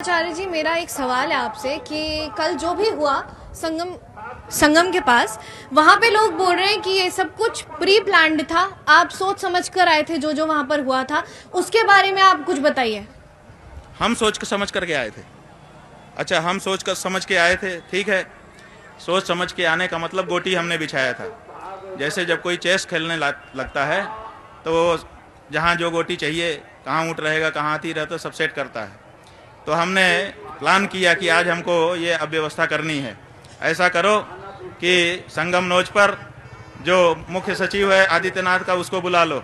आचार्य जी, मेरा एक सवाल है आपसे कि कल जो भी हुआ संगम के पास, वहाँ पे लोग बोल रहे हैं कि ये सब कुछ प्री प्लान्ड था, आप सोच समझ कर आए थे, जो वहाँ पर हुआ था उसके बारे में आप कुछ बताइए। हम सोच कर समझ करके आए थे। अच्छा, हम सोच कर समझ के आए थे, ठीक है। सोच समझ के आने का मतलब गोटी हमने बिछाया था। जैसे जब कोई चेस खेलने लगता है तो जहाँ जो गोटी चाहिए, कहाँ ऊँट रहेगा, कहाँ हाथी रहता, सब सेट करता है। तो हमने प्लान किया कि आज हमको ये अव्यवस्था करनी है। ऐसा करो कि संगम नोच पर जो मुख्य सचिव है आदित्यनाथ का, उसको बुला लो,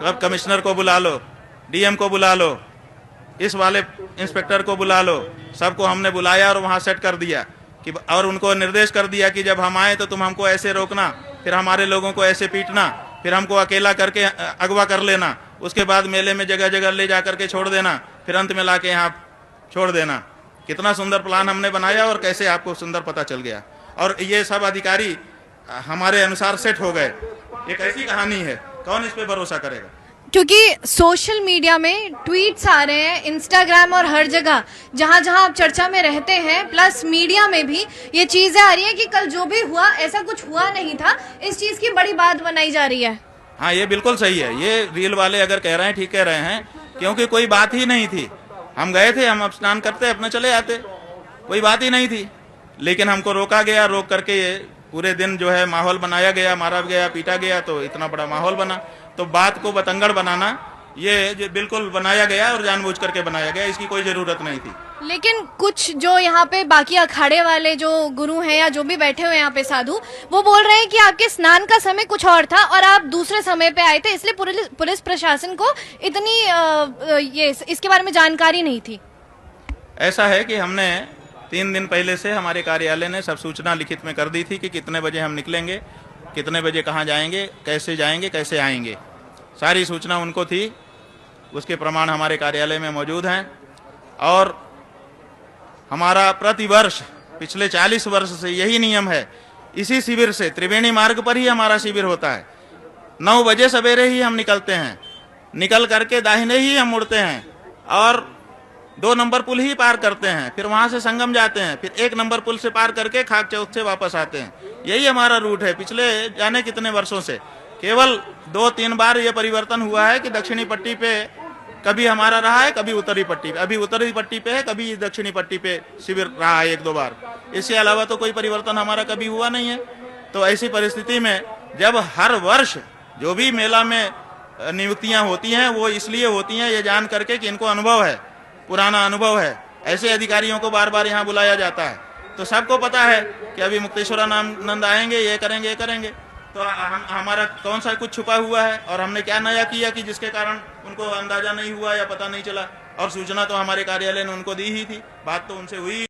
सब कमिश्नर को बुला लो, डीएम को बुला लो, इस वाले इंस्पेक्टर को बुला लो। सबको हमने बुलाया और वहाँ सेट कर दिया कि, और उनको निर्देश कर दिया कि जब हम आए तो तुम हमको ऐसे रोकना, फिर हमारे लोगों को ऐसे पीटना, फिर हमको अकेला करके अगवा कर लेना, उसके बाद मेले में जगह जगह ले जा करके छोड़ देना, फिर अंत में लाके यहाँ छोड़ देना। कितना सुंदर प्लान हमने बनाया और कैसे आपको सुंदर पता चल गया। और ये सब अधिकारी हमारे अनुसार सेट हो गए। एक ऐसी कहानी है, कौन इस पे भरोसा करेगा। क्योंकि सोशल मीडिया में ट्वीट्स आ रहे हैं, इंस्टाग्राम और हर जगह जहाँ जहाँ आप चर्चा में रहते हैं, प्लस मीडिया में भी ये चीजें आ रही हैं कि कल जो भी हुआ ऐसा कुछ हुआ नहीं था, इस चीज की बड़ी बात बनाई जा रही है। हाँ, ये बिल्कुल सही है। ये रील वाले अगर कह रहे हैं, ठीक कह रहे हैं, क्योंकि कोई बात ही नहीं थी। हम गए थे, हम स्नान करते अपने चले आते, कोई बात ही नहीं थी। लेकिन हमको रोका गया, रोक करके ये पूरे दिन जो है माहौल बनाया गया, मारा गया, पीटा गया, तो इतना बड़ा माहौल बना। तो बात को बतंगड़ बनाना ये बिल्कुल बनाया गया और जानबूझ करके बनाया गया, इसकी कोई जरूरत नहीं थी। लेकिन कुछ जो यहाँ पे बाकी अखाड़े वाले जो गुरु हैं या जो भी बैठे हुए यहाँ पे साधु, वो बोल रहे हैं कि आपके स्नान का समय कुछ और था और आप दूसरे समय पे आए थे, इसलिए पुलिस प्रशासन को इतनी ये इसके बारे में जानकारी नहीं थी। ऐसा है कि हमने 3 दिन पहले से हमारे कार्यालय ने सब सूचना लिखित में कर दी थी कि कितने बजे हम निकलेंगे, कितने बजे कहाँ जाएंगे, कैसे आएंगे। सारी सूचना उनको थी, उसके प्रमाण हमारे कार्यालय में मौजूद हैं। और हमारा प्रतिवर्ष पिछले 40 वर्ष से यही नियम है। इसी शिविर से, त्रिवेणी मार्ग पर ही हमारा शिविर होता है। 9 बजे सवेरे ही हम निकलते हैं, निकल करके दाहिने ही हम मुड़ते हैं और 2 नंबर पुल ही पार करते हैं, फिर वहां से संगम जाते हैं, फिर 1 नंबर पुल से पार करके खाक चौक से वापस आते हैं। यही हमारा रूट है पिछले जाने कितने वर्षों से। केवल 2-3 बार ये परिवर्तन हुआ है कि दक्षिणी पट्टी पे कभी हमारा रहा है, कभी उत्तरी पट्टी पे, अभी उत्तरी पट्टी पे है, कभी दक्षिणी पट्टी पे शिविर रहा है 1-2 बार। इसके अलावा तो कोई परिवर्तन हमारा कभी हुआ नहीं है। तो ऐसी परिस्थिति में जब हर वर्ष जो भी मेला में नियुक्तियां होती हैं, वो इसलिए होती हैं ये जान करके कि इनको अनुभव है, पुराना अनुभव है। ऐसे अधिकारियों को बार बार यहाँ बुलाया जाता है। तो सबको पता है कि अभी मुक्तेश्वरानंद आएंगे, ये करेंगे। तो हमारा कौन सा कुछ छुपा हुआ है और हमने क्या नया किया कि जिसके कारण उनको अंदाजा नहीं हुआ या पता नहीं चला। और सूचना तो हमारे कार्यालय ने उनको दी ही थी, बात तो उनसे हुई।